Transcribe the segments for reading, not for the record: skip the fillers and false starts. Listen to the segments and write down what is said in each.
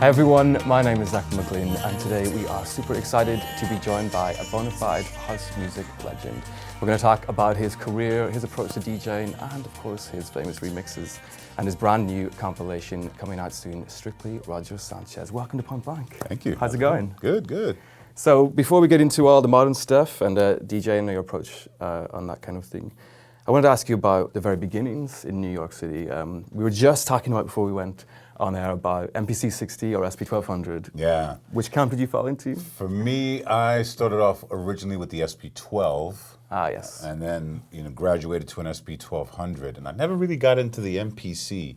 Hi everyone, my name is Zach McLean and today we are super excited to be joined by a bona fide house music legend. We're going to talk about his career, his approach to DJing and of course his famous remixes and his brand new compilation coming out soon, Strictly Roger Sanchez. Welcome to Point Blank. Thank you. How's it going? Good, good. So before we get into all the modern stuff and DJing and your approach on that kind of thing, I wanted to ask you about the very beginnings in New York City. We were just talking about before we went on air about MPC 60 or SP 1200. Yeah. Which camp did you fall into? For me, I started off originally with the SP 12. Ah, yes. And then, graduated to an SP 1200. And I never really got into the MPC.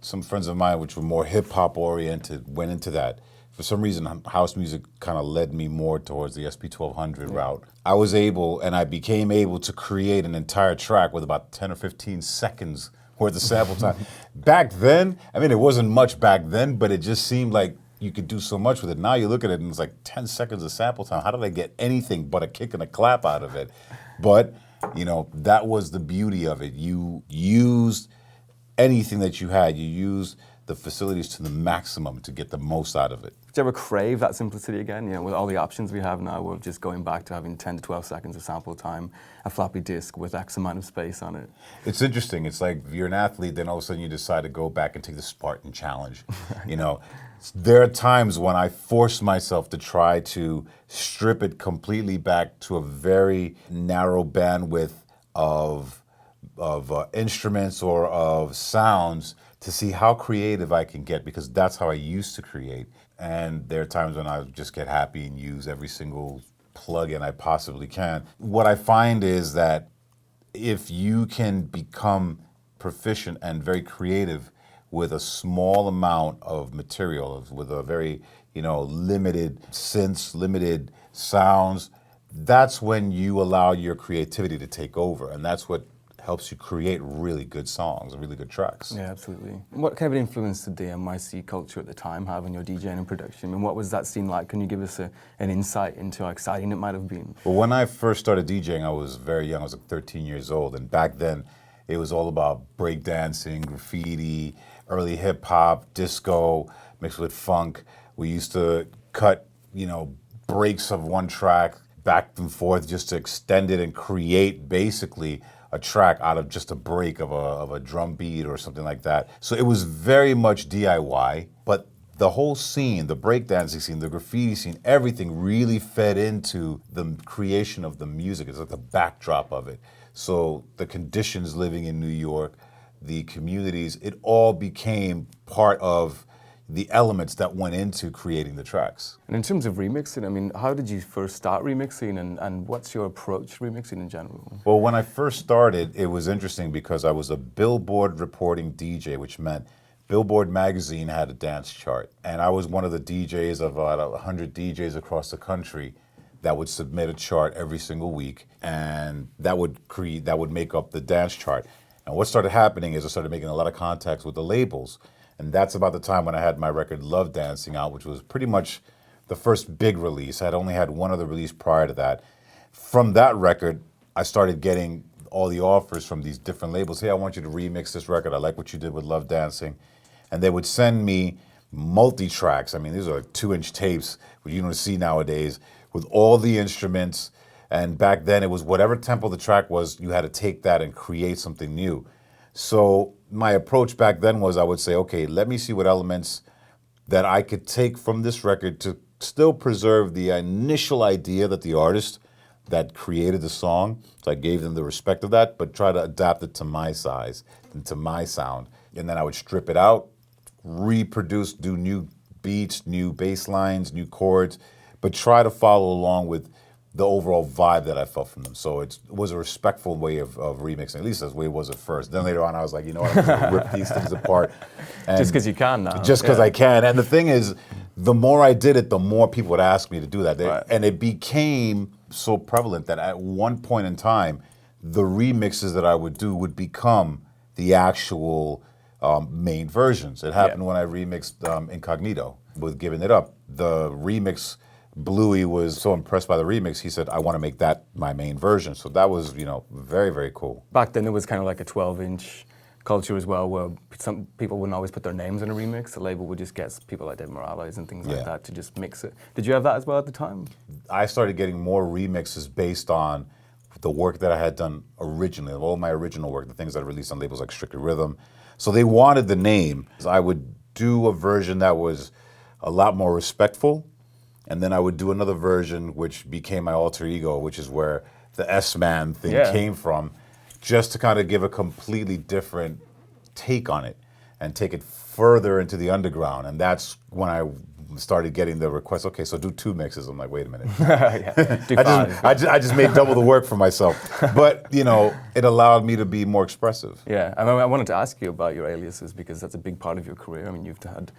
Some friends of mine, which were more hip hop oriented, went into that. For some reason, house music kind of led me more towards the SP 1200 route. I was able, and I became able to create an entire track with about 10 or 15 seconds worth of sample time. Back then, it wasn't much back then, but it just seemed like you could do so much with it. Now you look at it and it's like 10 seconds of sample time. How did I get anything but a kick and a clap out of it? But, that was the beauty of it. You used anything that you had. You used the facilities to the maximum to get the most out of it. Did you ever crave that simplicity again? With all the options we have now, we're just going back to having 10 to 12 seconds of sample time, a floppy disk with X amount of space on it. It's interesting. It's like you're an athlete, then all of a sudden you decide to go back and take the Spartan challenge. There are times when I force myself to try to strip it completely back to a very narrow bandwidth of instruments or of sounds to see how creative I can get, because that's how I used to create. And there are times when I just get happy and use every single plug-in I possibly can. What I find is that if you can become proficient and very creative with a small amount of material, with a very, limited synths, limited sounds, that's when you allow your creativity to take over. And that's what helps you create really good songs, really good tracks. Yeah, absolutely. What kind of influence did the NYC culture at the time have on your DJing and production? What was that scene like? Can you give us an insight into how exciting it might have been? Well, when I first started DJing, I was very young. I was like 13 years old. And back then, it was all about breakdancing, graffiti, early hip hop, disco, mixed with funk. We used to cut, breaks of one track back and forth just to extend it and create basically a track out of just a break of a drum beat or something like that. So it was very much DIY, but the whole scene, the breakdancing scene, the graffiti scene, everything really fed into the creation of the music. It's like the backdrop of it. So the conditions living in New York, the communities, it all became part of the elements that went into creating the tracks. And in terms of remixing, how did you first start remixing and what's your approach to remixing in general? Well, when I first started, it was interesting because I was a Billboard reporting DJ, which meant Billboard magazine had a dance chart. And I was one of the DJs of about 100 DJs across the country that would submit a chart every single week, and that would make up the dance chart. And what started happening is I started making a lot of contacts with the labels. And that's about the time when I had my record Love Dancing out, which was pretty much the first big release. I had only had one other release prior to that. From that record, I started getting all the offers from these different labels. Hey, I want you to remix this record. I like what you did with Love Dancing. And they would send me multi-tracks. These are like 2-inch tapes, which you don't see nowadays, with all the instruments. And back then, it was whatever tempo the track was, you had to take that and create something new. So my approach back then was I would say, okay, let me see what elements that I could take from this record to still preserve the initial idea that the artist that created the song, so I gave them the respect of that, but try to adapt it to my size and to my sound. And then I would strip it out, reproduce, do new beats, new bass lines, new chords, but try to follow along with the overall vibe that I felt from them. So it was a respectful way of remixing, at least that's the way it was at first. Then later on, I was like, I'm going to rip these things apart. And just because you can now. Just because I can. And the thing is, the more I did it, the more people would ask me to do that. Right. And it became so prevalent that at one point in time, the remixes that I would do would become the actual main versions. It happened when I remixed Incognito with Giving It Up. The remix, Bluey was so impressed by the remix, he said, I want to make that my main version. So that was, very, very cool. Back then it was kind of like a 12-inch culture as well, where some people wouldn't always put their names in a remix. The label would just get people like Dave Morales and things like that to just mix it. Did you have that as well at the time? I started getting more remixes based on the work that I had done originally, all my original work, the things that I released on labels like Strictly Rhythm. So they wanted the name. I would do a version that was a lot more respectful, and then I would do another version which became my alter ego, which is where the S-Man thing came from, just to kind of give a completely different take on it and take it further into the underground. And that's when I started getting the request, okay, so do 2 mixes. I'm like, wait a minute. I just made double the work for myself. But, you know, it allowed me to be more expressive. Yeah, and I wanted to ask you about your aliases because that's a big part of your career. I mean, you've had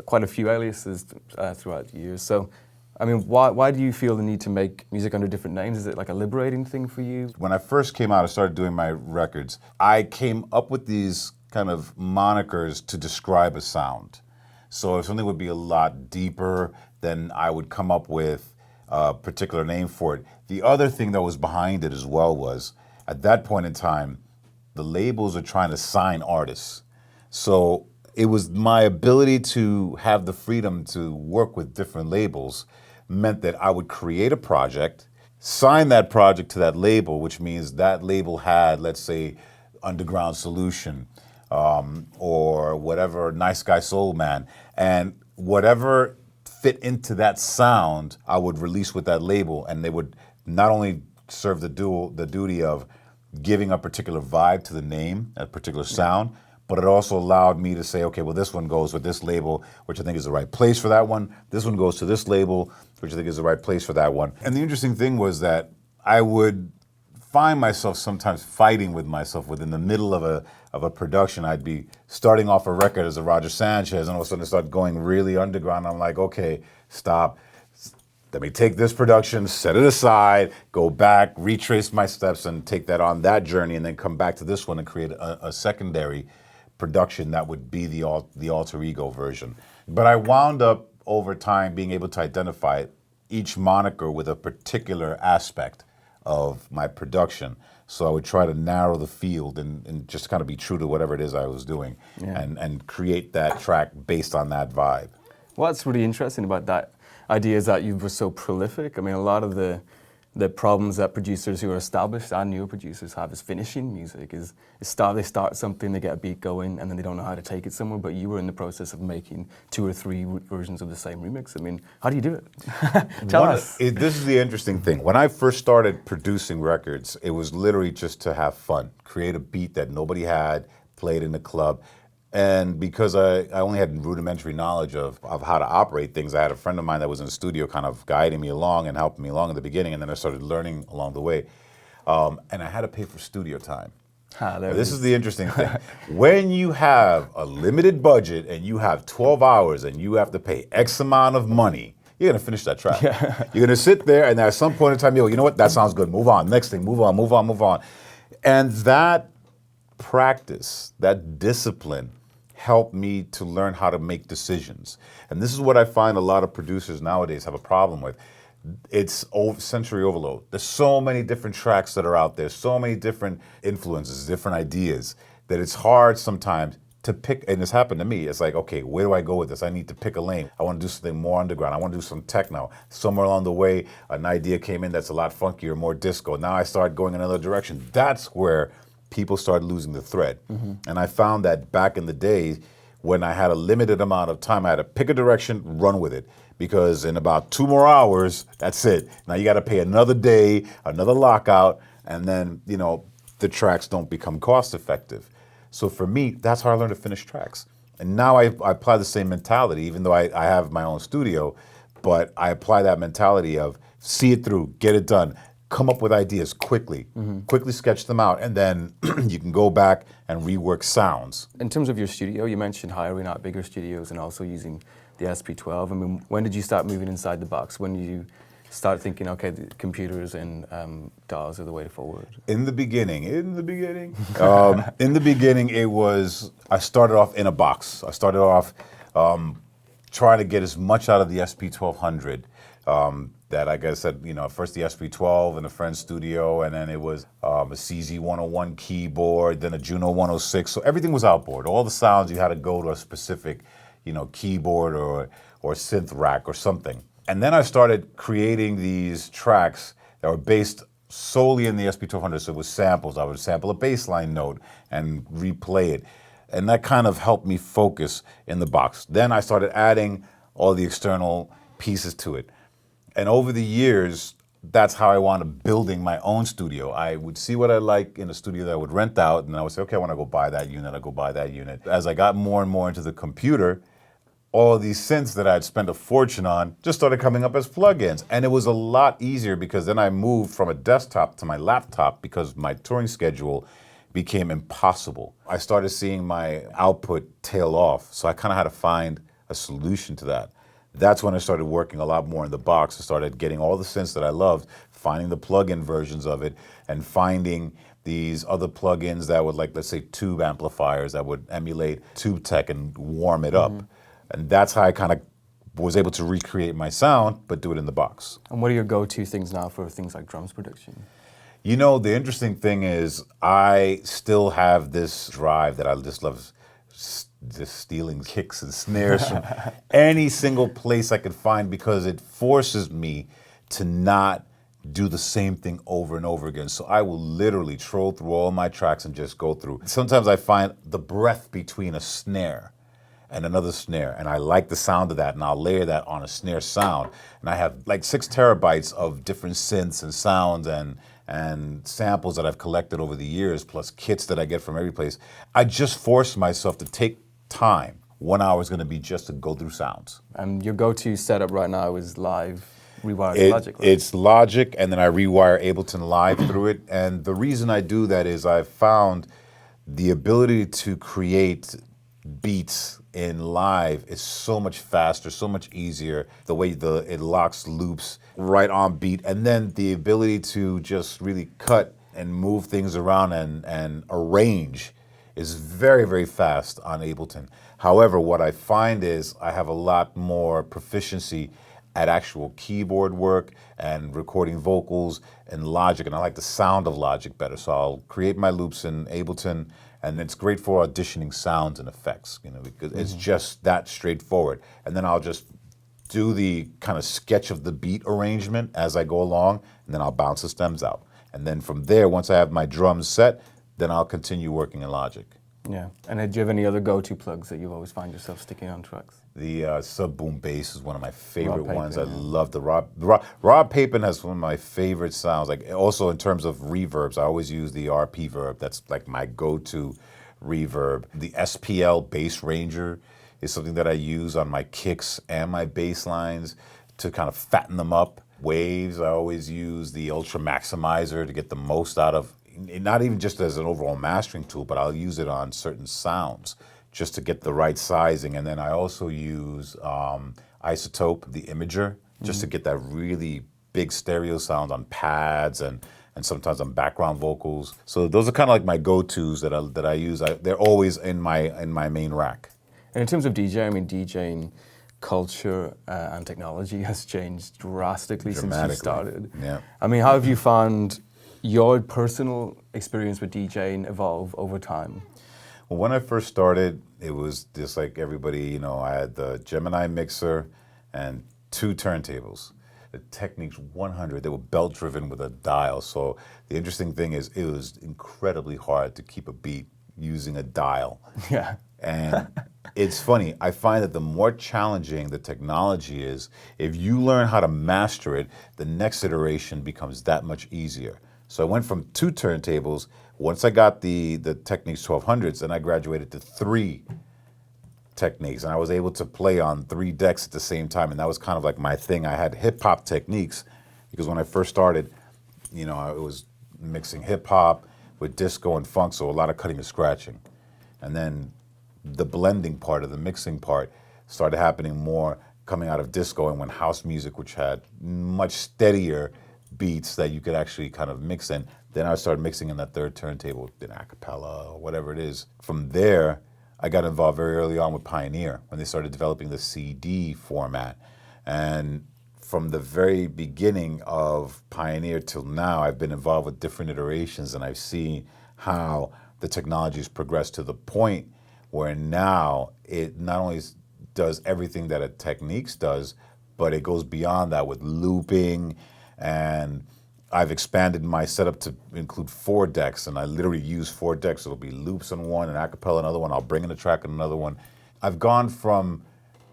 quite a few aliases throughout the years. So, I mean, why do you feel the need to make music under different names? Is it like a liberating thing for you? When I first came out, I started doing my records. I came up with these kind of monikers to describe a sound. So if something would be a lot deeper, then I would come up with a particular name for it. The other thing that was behind it as well was, at that point in time, the labels are trying to sign artists. So it was my ability to have the freedom to work with different labels meant that I would create a project, sign that project to that label, which means that label had, let's say, Underground Solution, or whatever, Nice Guy Soul Man, and whatever fit into that sound, I would release with that label, and they would not only serve the duty of giving a particular vibe to the name, a particular sound, but it also allowed me to say, okay, well, this one goes with this label, which I think is the right place for that one. This one goes to this label, which I think is the right place for that one. And the interesting thing was that I would find myself sometimes fighting with myself within the middle of a production. I'd be starting off a record as a Roger Sanchez, and all of a sudden it started going really underground. I'm like, okay, stop. Let me take this production, set it aside, go back, retrace my steps, and take that on that journey, and then come back to this one and create a secondary production that would be the alter ego version. But I wound up over time being able to identify each moniker with a particular aspect of my production. So I would try to narrow the field and just kind of be true to whatever it is I was doing, and create that track based on that vibe. What's really interesting about that idea is that you were so prolific. I mean, a lot of the problems that producers who are established and newer producers have is finishing music. They start something, they get a beat going, and then they don't know how to take it somewhere. But you were in the process of making 2 or 3 versions of the same remix. I mean, how do you do it? Tell us. This is the interesting thing. When I first started producing records, it was literally just to have fun, create a beat that nobody had, play it in the club. And because I only had rudimentary knowledge of how to operate things, I had a friend of mine that was in the studio kind of guiding me along and helping me along in the beginning, and then I started learning along the way. And I had to pay for studio time. This is the interesting thing. When you have a limited budget and you have 12 hours and you have to pay X amount of money, you're gonna finish that track. You're gonna sit there, and at some point in time, you know what, that sounds good, move on, next thing, move on, move on, move on. And that practice, that discipline, helped me to learn how to make decisions. And this is what I find a lot of producers nowadays have a problem with. It's sensory overload. There's so many different tracks that are out there, so many different influences, different ideas, that it's hard sometimes to pick, and it's happened to me. It's like, okay, where do I go with this? I need to pick a lane. I want to do something more underground. I want to do some techno. Somewhere along the way, an idea came in that's a lot funkier, more disco. Now I start going another direction. That's where people started losing the thread. And I found that back in the day, when I had a limited amount of time, I had to pick a direction, run with it. Because in about 2 more hours, that's it. Now you got to pay another day, another lockout, and then, you know, the tracks don't become cost effective. So for me, that's how I learned to finish tracks. And now I apply the same mentality, even though I have my own studio, but I apply that mentality of see it through, get it done, come up with ideas quickly, quickly sketch them out, and then you can go back and rework sounds. In terms of your studio, you mentioned hiring out bigger studios and also using the SP12. I mean, when did you start moving inside the box? When did you start thinking, okay, the computers and DAWs are the way forward? In the beginning, it was, I started off in a box. I started off trying to get as much out of the SP1200 that, like I said, first the SP12 in a friend's studio, and then it was a CZ101 keyboard, then a Juno 106. So everything was outboard. All the sounds, you had to go to a specific, keyboard or synth rack or something. And then I started creating these tracks that were based solely in the SP1200. So it was samples. I would sample a bass line note and replay it. And that kind of helped me focus in the box. Then I started adding all the external pieces to it. And over the years, that's how I wound up building my own studio. I would see what I like in a studio that I would rent out, and I would say, okay, I want to go buy that unit, I'll go buy that unit. As I got more and more into the computer, all these synths that I'd spent a fortune on just started coming up as plugins. And it was a lot easier because then I moved from a desktop to my laptop because my touring schedule became impossible. I started seeing my output tail off, so I kind of had to find a solution to that. That's when I started working a lot more in the box. I started getting all the synths that I loved, finding the plug-in versions of it, and finding these other plugins that would, like, let's say, tube amplifiers that would emulate tube tech and warm it up. And that's how I kind of was able to recreate my sound, but do it in the box. And what are your go-to things now for things like drums production? The interesting thing is I still have this drive that I just love just stealing kicks and snares from any single place I could find, because it forces me to not do the same thing over and over again. So I will literally troll through all my tracks and just go through. Sometimes I find the breath between a snare and another snare, and I like the sound of that, and I'll layer that on a snare sound. And I have like 6 terabytes of different synths and sounds and samples that I've collected over the years, plus kits that I get from every place. I just force myself to take time. 1 hour is going to be just to go through sounds. And your go-to setup right now is live, rewired Logic, right? It's Logic, and then I rewire Ableton Live through it. And the reason I do that is I've found the ability to create beats in live is so much faster, so much easier. The way it locks loops right on beat, and then the ability to just really cut and move things around and arrange is very, very fast on Ableton. However, what I find is I have a lot more proficiency at actual keyboard work and recording vocals and Logic, and I like the sound of Logic better. So I'll create my loops in Ableton, and it's great for auditioning sounds and effects, because it's just that straightforward. And then I'll just do the kind of sketch of the beat arrangement as I go along, and then I'll bounce the stems out. And then from there, once I have my drums set, then I'll continue working in Logic. Yeah. And do you have any other go-to plugs that you always find yourself sticking on tracks? The Sub Boom Bass is one of my favorite ones. I yeah. love the Rob Papin has one of my favorite sounds. Like, also in terms of reverbs, I always use the RP verb. That's like my go-to reverb. The SPL Bass Ranger is something that I use on my kicks and my bass lines to kind of fatten them up. Waves, I always use the Ultra Maximizer to get the most out of, not even just as an overall mastering tool, but I'll use it on certain sounds just to get the right sizing. And then I also use Isotope, the imager, just to get that really big stereo sound on pads and sometimes on background vocals. So those are kind of like my go-tos that I use. They're always in my main rack. And in terms of DJing, I mean, DJing culture and technology has changed drastically since you started. Yeah. I mean, how have you found your personal experience with DJing evolve over time? Well, when I first started, it was just like everybody, I had the Gemini mixer and 2 turntables. The Technics 100, they were belt driven with a dial. So the interesting thing is it was incredibly hard to keep a beat using a dial. Yeah. And it's funny, I find that the more challenging the technology is, if you learn how to master it, the next iteration becomes that much easier. So I went from 2 turntables. Once I got the Technics 1200s, then I graduated to 3 Techniques, and I was able to play on 3 decks at the same time, and that was kind of like my thing. I had hip-hop techniques, because when I first started, I was mixing hip-hop with disco and funk, so a lot of cutting and scratching. And then the blending part of the mixing part started happening more coming out of disco and when house music, which had much steadier beats that you could actually kind of mix in. Then I started mixing in that 3rd turntable, then a cappella or whatever it is. From there, I got involved very early on with Pioneer when they started developing the CD format. And from the very beginning of Pioneer till now, I've been involved with different iterations, and I've seen how the technology has progressed to the point where now it not only does everything that a Techniques does, but it goes beyond that with looping, and I've expanded my setup to include 4 decks, and I literally use 4 decks. It'll be loops on one, and acapella on another one. I'll bring in a track on another one. I've gone from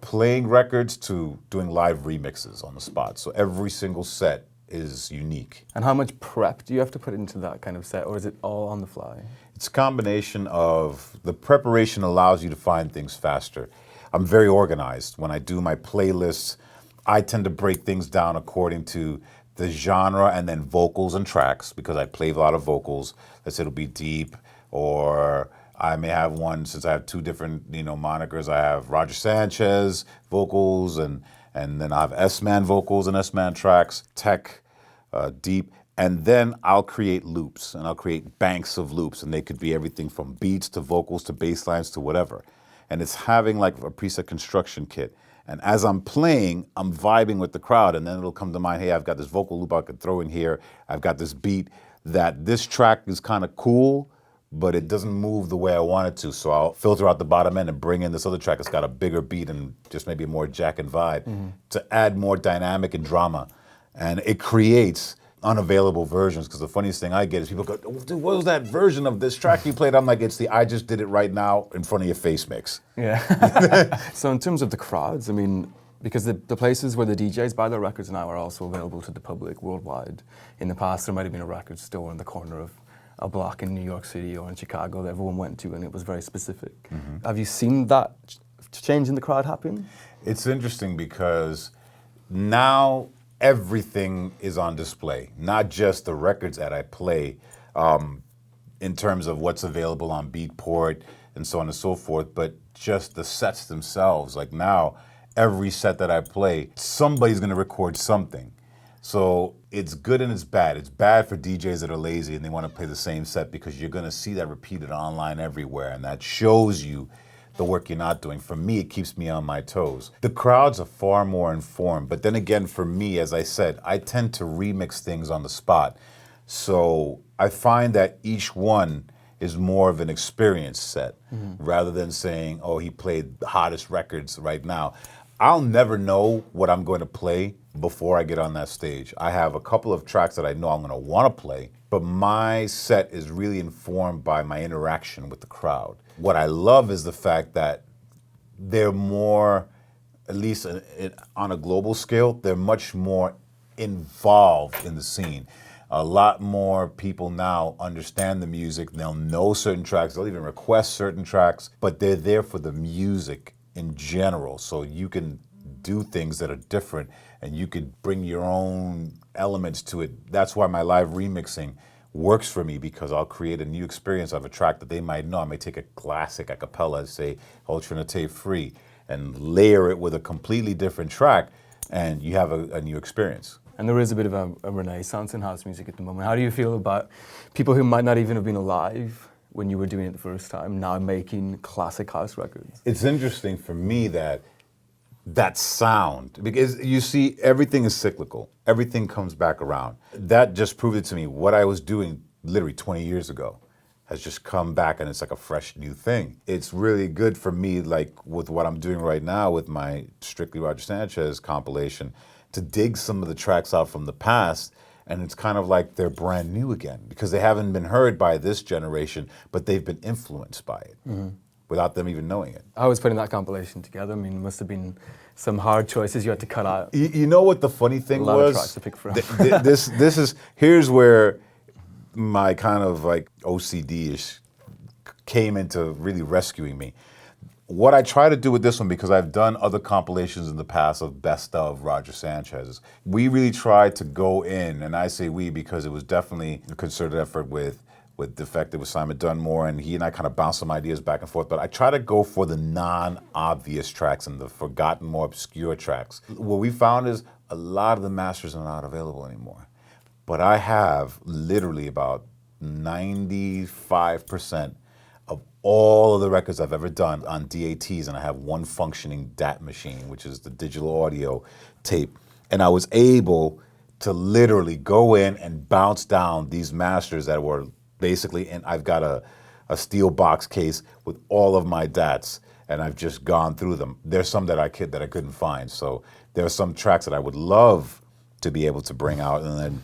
playing records to doing live remixes on the spot. So every single set is unique. And how much prep do you have to put into that kind of set, or is it all on the fly? It's a combination of the preparation allows you to find things faster. I'm very organized. When I do my playlists, I tend to break things down according to the genre and then vocals and tracks, because I play a lot of vocals. Let's say it'll be deep, or I may have one, since I have 2 different monikers. I have Roger Sanchez vocals, and then I have S-Man vocals and S-Man tracks, tech, deep, and then I'll create loops, and I'll create banks of loops, and they could be everything from beats to vocals to bass lines to whatever. And it's having like a preset construction kit. And as I'm playing, I'm vibing with the crowd, and then it'll come to mind, hey, I've got this vocal loop I could throw in here. I've got this beat that this track is kind of cool, but it doesn't move the way I want it to. So I'll filter out the bottom end and bring in this other track that's got a bigger beat and just maybe a more jackin' vibe to add more dynamic and drama. And it creates unavailable versions, because the funniest thing I get is people go, oh, dude, what was that version of this track you played? I'm like, it's the I just did it right now in front of your face mix. Yeah. So in terms of the crowds, I mean, because the places where the DJs buy their records now are also available to the public worldwide. In the past, there might have been a record store in the corner of a block in New York City or in Chicago that everyone went to, and it was very specific. Have you seen that change in the crowd happen? It's interesting because now everything is on display, not just the records that I play, in terms of what's available on Beatport and so on and so forth, but just the sets themselves. Like now, every set that I play, somebody's gonna record something. So it's good and it's bad. It's bad for DJs that are lazy and they want to play the same set, because you're gonna see that repeated online everywhere, and that shows you the work you're not doing. For me, it keeps me on my toes. The crowds are far more informed, but then again, for me, as I said, I tend to remix things on the spot. So I find that each one is more of an experience set, rather than saying, oh, he played the hottest records right now. I'll never know what I'm going to play before I get on that stage. I have a couple of tracks that I know I'm going to want to play, but my set is really informed by my interaction with the crowd. What I love is the fact that they're more, at least on a global scale, they're much more involved in the scene. A lot more people now understand the music. They'll know certain tracks. They'll even request certain tracks, but they're there for the music in general. So you can do things that are different, and you could bring your own elements to it. That's why my live remixing works for me, because I'll create a new experience of a track that they might know. I may take a classic a cappella, say Alternate Free, and layer it with a completely different track, and you have a new experience. And there is a bit of a renaissance in house music at the moment. How do you feel about people who might not even have been alive when you were doing it the first time, now making classic house records? It's interesting for me that sound, because you see, everything is cyclical. Everything comes back around. That just proved it to me. What I was doing literally 20 years ago has just come back, and it's like a fresh new thing. It's really good for me, like with what I'm doing right now with my Strictly Roger Sanchez compilation, to dig some of the tracks out from the past, and it's kind of like they're brand new again, because they haven't been heard by this generation, but they've been influenced by it. Without them even knowing it. I was putting that compilation together. I mean, it must have been some hard choices you had to cut out. You know what the funny thing was? A lot of tracks to pick from. Here's where my kind of like OCD-ish came into really rescuing me. What I try to do with this one, because I've done other compilations in the past of best of Roger Sanchez, we really tried to go in, and I say we because it was definitely a concerted effort with Defected, with Simon Dunmore, and he and I kind of bounced some ideas back and forth, but I try to go for the non-obvious tracks and the forgotten, more obscure tracks. What we found is a lot of the masters are not available anymore, but I have literally about 95% of all of the records I've ever done on DATs, and I have one functioning DAT machine, which is the digital audio tape. And I was able to literally go in and bounce down these masters that were basically, and I've got a steel box case with all of my DATs, and I've just gone through them. There's some that I couldn't find. So there are some tracks that I would love to be able to bring out, and then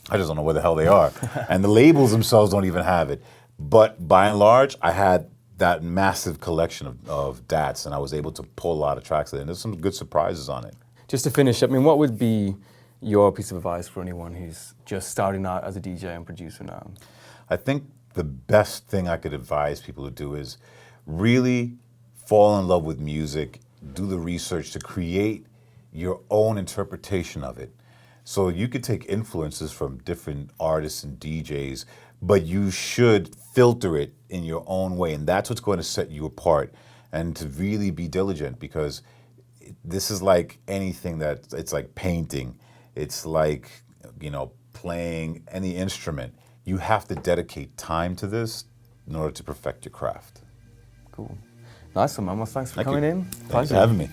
I just don't know where the hell they are. And the labels themselves don't even have it. But by and large, I had that massive collection of DATs, and I was able to pull a lot of tracks in. And there's some good surprises on it. Just to finish, I mean, what would be your piece of advice for anyone who's just starting out as a DJ and producer now? I think the best thing I could advise people to do is really fall in love with music, do the research to create your own interpretation of it. So you could take influences from different artists and DJs, but you should filter it in your own way, and that's what's going to set you apart. And to really be diligent, because this is like anything it's like painting, it's like, you know, playing any instrument. You have to dedicate time to this in order to perfect your craft. Cool. Nice one, man. Well, thanks for Thank coming you. in. Thanks for having me.